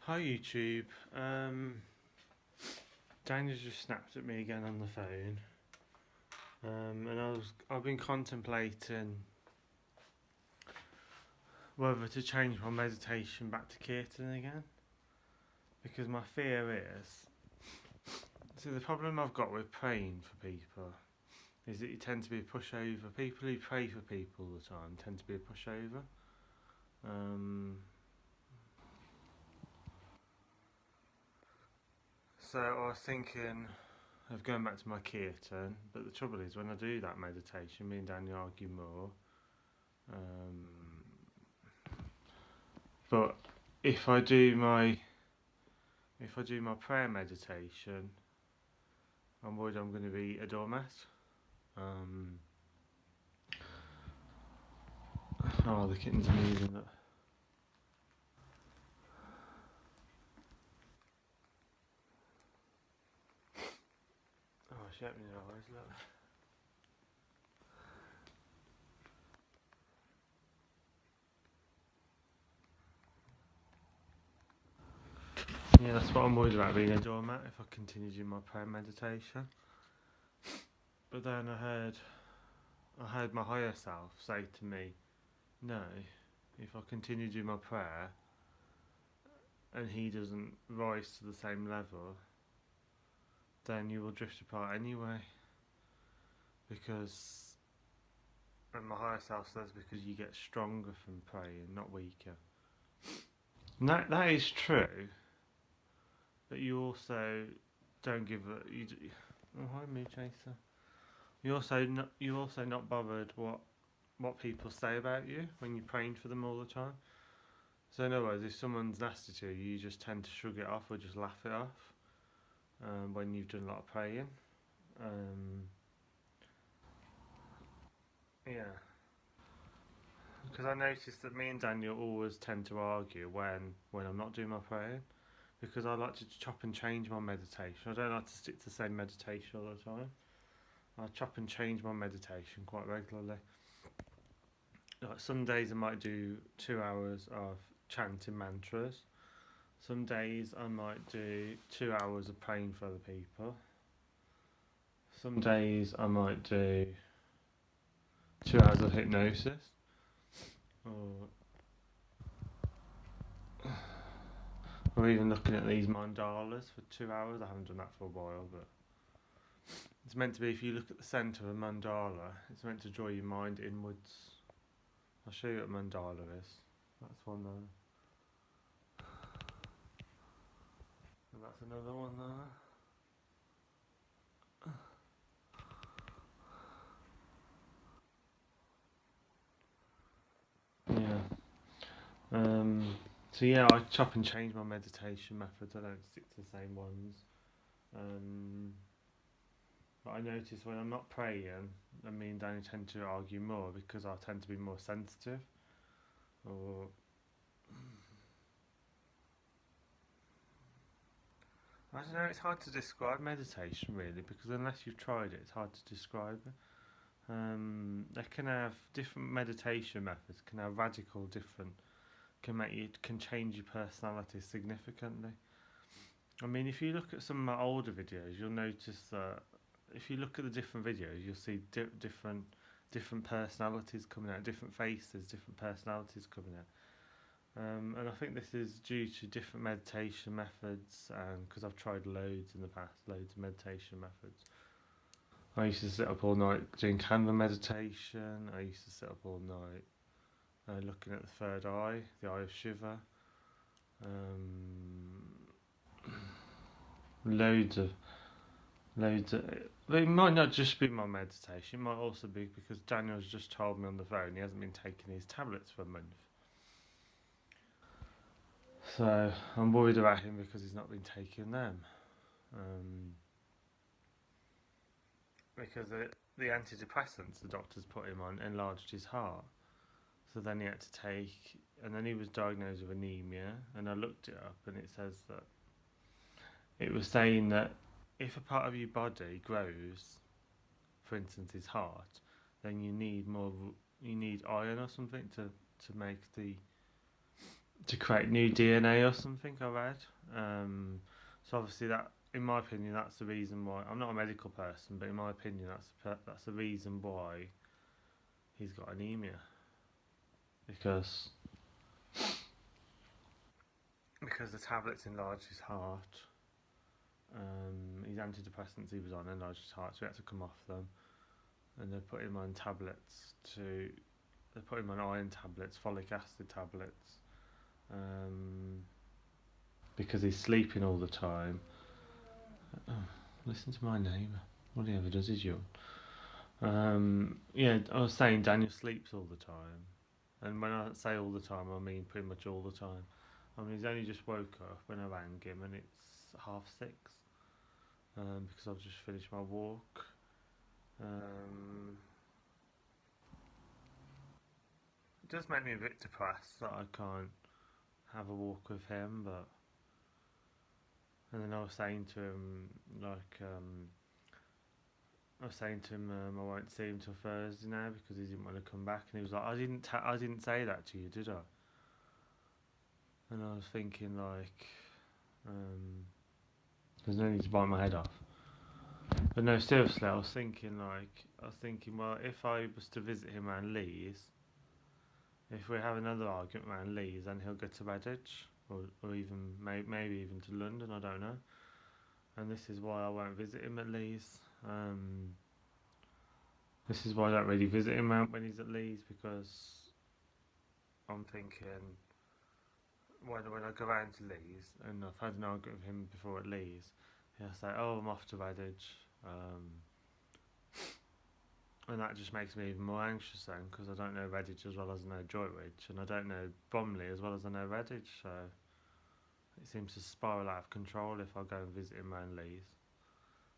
Hi YouTube. Daniel's just snapped at me again on the phone. And I've been contemplating whether to change my meditation back to Kirtan again. Because my fear the problem I've got with praying for people is that you tend to be a pushover. People who pray for people all the time tend to be a pushover. So I was thinking of going back to my Kirtan, but the trouble is when I do that meditation, me and Daniel argue more. But if I do my prayer meditation, I'm worried I'm going to be a doormat. Oh, the kittens are moving. Look. Oh, she opened her eyes. Look. Yeah, that's what I'm worried about, being a doormat if I continue doing my prayer meditation. But then I heard my higher self say to me, no, if I continue doing my prayer and he doesn't rise to the same level, then you will drift apart anyway. And my higher self says because you get stronger from praying, not weaker. And that is true, but you also don't give a... oh, hi, Mood Chaser. You're also not bothered what people say about you when you're praying for them all the time. So in other words, if someone's nasty to you, you just tend to shrug it off or just laugh it off when you've done a lot of praying. Yeah. Because I noticed that me and Daniel always tend to argue when I'm not doing my praying, because I like to chop and change my meditation. I don't like to stick to the same meditation all the time. I chop and change my meditation quite regularly. Like some days I might do 2 hours of chanting mantras. Some days I might do 2 hours of praying for other people. Some days I might do 2 hours of hypnosis. Or even looking at these mandalas for 2 hours. I haven't done that for a while, but it's meant to be, if you look at the centre of a mandala, it's meant to draw your mind inwards. I'll show you what a mandala is. That's one there. And that's another one there. Yeah. So yeah, I chop and change my meditation methods. I don't stick to the same ones. But I notice when I'm not praying, me and Danny tend to argue more because I tend to be more sensitive. Or I don't know, it's hard to describe meditation really, because unless you've tried it, it's hard to describe it. They can have different meditation methods, can have radical different, can change your personality significantly. I mean, if you look at some of my older videos, you'll notice that if you look at the different videos, you'll see different personalities coming out, different faces, different personalities coming out. And I think this is due to different meditation methods, because I've tried loads in the past, loads of meditation methods. I used to sit up all night doing candle meditation. I used to sit up all night looking at the third eye, the eye of Shiva. Loads of. It might not just be my meditation, it might also be because Daniel's just told me on the phone he hasn't been taking his tablets for a month. So I'm worried about him because he's not been taking them. Because the antidepressants the doctors put him on enlarged his heart. So then he had to take, and then he was diagnosed with anemia, and I looked it up and it says that it was saying that if a part of your body grows, for instance his heart, then you need iron or something to to create new DNA or something. I read. So obviously that, in my opinion, that's the reason why. I'm not a medical person, but in my opinion, that's the reason why he's got anemia. Because the tablets enlarged his heart. His antidepressants he was on enlarged his heart, so he had to come off them. And they put him on tablets they put him on iron tablets, folic acid tablets, because he's sleeping all the time. Oh, listen to my neighbour. What he ever does is yawn. Yeah, I was saying Daniel sleeps all the time. And when I say all the time, I mean pretty much all the time. I mean, he's only just woke up when I rang him, and it's 6:30. Because I've just finished my walk. It does make me a bit depressed that I can't have a walk with him, but. And then I was saying to him, I won't see him till Thursday now because he didn't want to come back, and he was like, I didn't say that to you, did I? And I was thinking there's no need to bite my head off. But no, seriously, I was thinking, well, if I was to visit him around Leeds, if we have another argument around Leeds, then he'll go to Redditch, or even maybe even to London, I don't know. And this is why I won't visit him at Leeds. This is why I don't really visit him when he's at Leeds, because I'm thinking, when I go round to Leeds, and I've had an argument with him before at Leeds, he'll say, oh, I'm off to Redditch. And that just makes me even more anxious then, because I don't know Redditch as well as I know Droitwich, and I don't know Bromley as well as I know Redditch, so it seems to spiral out of control if I go and visit him around Leeds.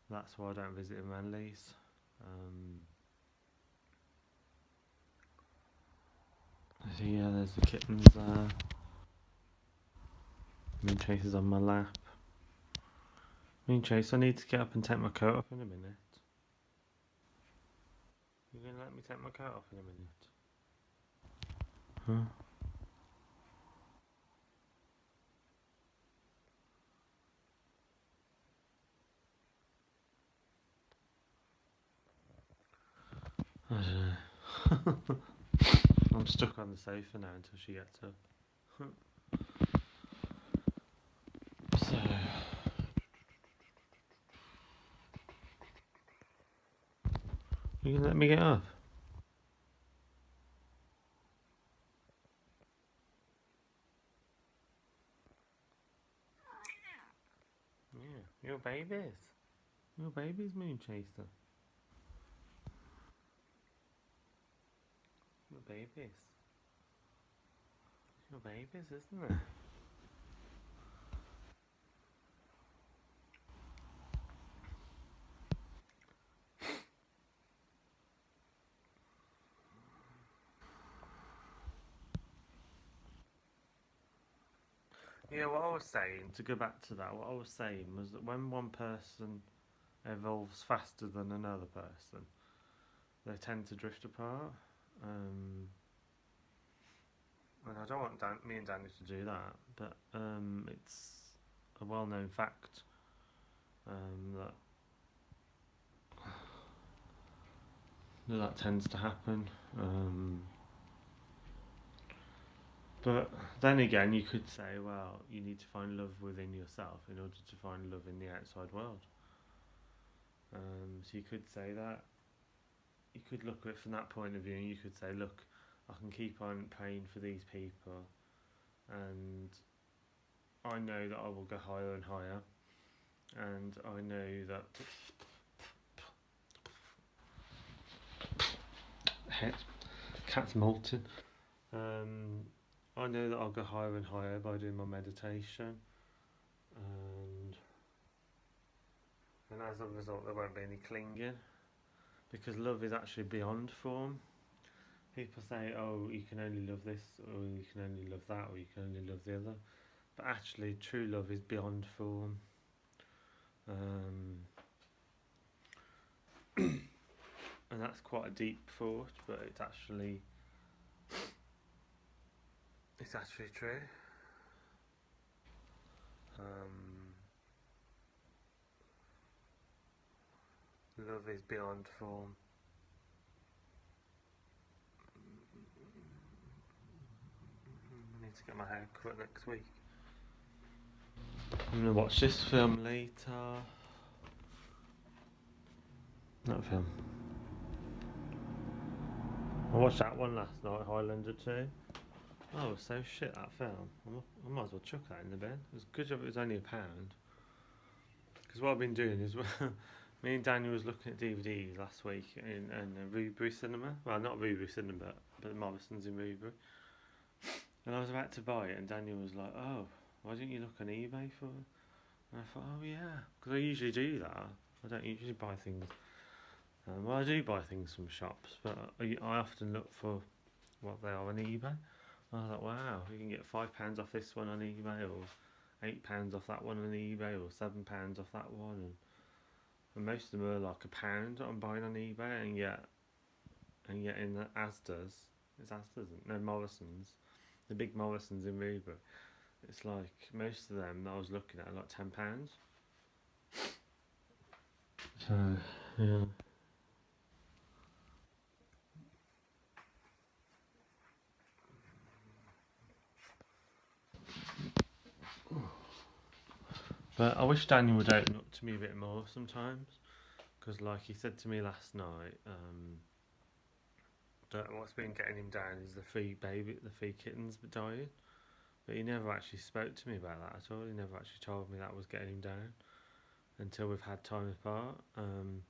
That's why I don't visit him around Leeds. So yeah, there's the kittens there. Moon Chaser's on my lap. Moon Chaser, I need to get up and take my coat off in a minute. You're going to let me take my coat off in a minute? Huh? I don't know. I'm stuck on the sofa now until she gets up. So... You can let me get up? Yeah, your babies. Your baby's Moon Chaser. Your babies. Your babies, isn't it? Yeah, what I was saying, to go back to that, what I was saying was that when one person evolves faster than another person, they tend to drift apart. And I don't want me and Danny to do that, but it's a well-known fact that tends to happen. But then again, you could say, well, you need to find love within yourself in order to find love in the outside world. So you could say that. You could look at it from that point of view, and you could say, look, I can keep on praying for these people, and I know that I will go higher and higher, and I know that cat's molting. I know that I'll go higher and higher by doing my meditation, and as a result there won't be any clinging, because love is actually beyond form. People say, oh, you can only love this, or you can only love that, or you can only love the other, but actually true love is beyond form. And that's quite a deep thought, but it's actually true. Love is beyond form. I need to get my hair cut next week. I'm gonna watch this film later. That film. I watched that one last night, Highlander 2. Oh, it was so shit, that film. I might as well chuck that in the bin. It was good job it was only £1. Because what I've been doing is, me and Daniel was looking at DVDs last week in Rubery Cinema. Well, not Rubery Cinema, but Morrison's in Rubery. And I was about to buy it, and Daniel was like, "Oh, why didn't you look on eBay for it?" And I thought, "Oh yeah," because I usually do that. I don't usually buy things. Well, I do buy things from shops, but I often look for what they are on eBay. I was like, wow, you can get £5 off this one on eBay, or £8 off that one on eBay, or £7 off that one, and most of them are like £1 that I'm buying on eBay, and yet in the Asda's, it's Asda's, no, Morrison's, the big Morrison's in Rubery, it's like most of them that I was looking at are like £10. So yeah. But I wish Daniel would open up to me a bit more sometimes, because like he said to me last night, that what's been getting him down is the three kittens dying. But he never actually spoke to me about that at all. He never actually told me that was getting him down until we've had time apart. And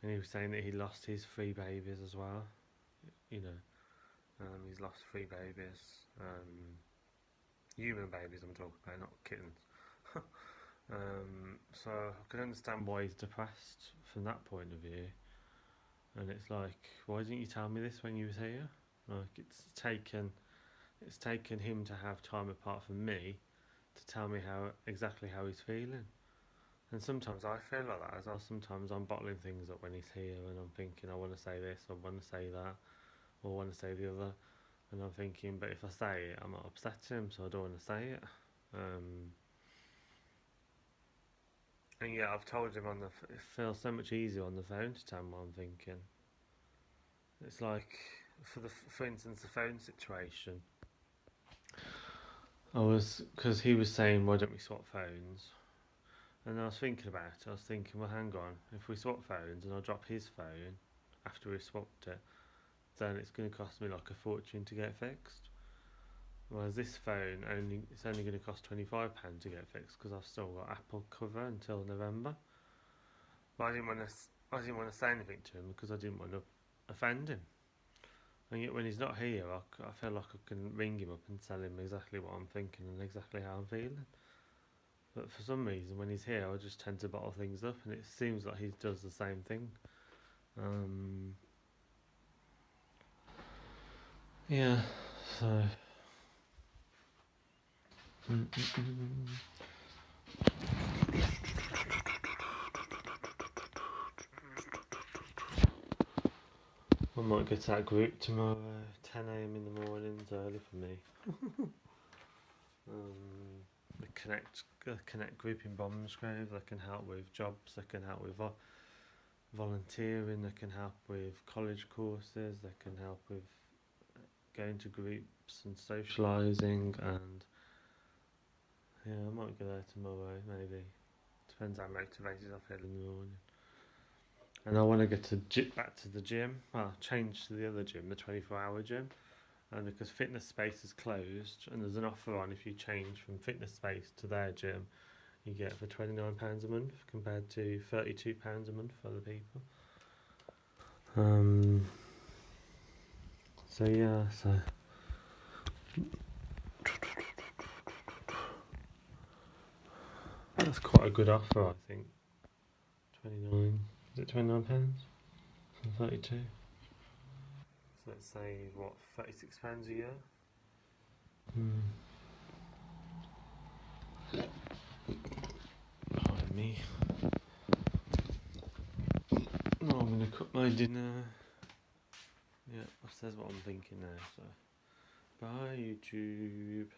he was saying that he lost his 3 babies as well. You know, he's lost 3 babies. Human babies I'm talking about, not kittens. So I can understand why he's depressed from that point of view. And it's like, why didn't you tell me this when you was here? Like it's taken him to have time apart from me to tell me exactly how he's feeling. And sometimes I feel like that as well. Sometimes I'm bottling things up when he's here, and I'm thinking I want to say this, I want to say that, or I want to say the other. And I'm thinking, but if I say it, I might upset him, so I don't want to say it. And yeah, I've told him it feels so much easier on the phone to tell him what I'm thinking. It's like, for instance, the phone situation. Because he was saying, why don't we swap phones? And I was thinking about it. I was thinking, well, hang on. If we swap phones and I drop his phone after we swapped it, then it's going to cost me like a fortune to get fixed. Whereas this phone, it's only going to cost £25 to get fixed because I've still got Apple cover until November. But I didn't want to say anything to him because I didn't want to offend him. And yet when he's not here, I feel like I can ring him up and tell him exactly what I'm thinking and exactly how I'm feeling. But for some reason, when he's here, I just tend to bottle things up, and it seems like he does the same thing. Yeah, so... I might get that group tomorrow, 10 AM in the morning, it's early for me. The Connect group in Bombsgrove, they can help with jobs, they can help with volunteering, they can help with college courses, they can help with going to groups and socialising, and yeah, I might go there tomorrow, maybe. Depends how motivated I feel in the morning. And I want to get back to the gym, well, change to the other gym, the 24-hour gym. And because Fitness Space is closed, and there's an offer on if you change from Fitness Space to their gym, you get for £29 a month compared to £32 a month for other people. So yeah, that's quite a good offer, I think. 29, is it £29 from 32? So let's say what, £36 a year? Pardon me. Now I'm going to cook my dinner. Yeah, that says what I'm thinking now, so bye YouTube.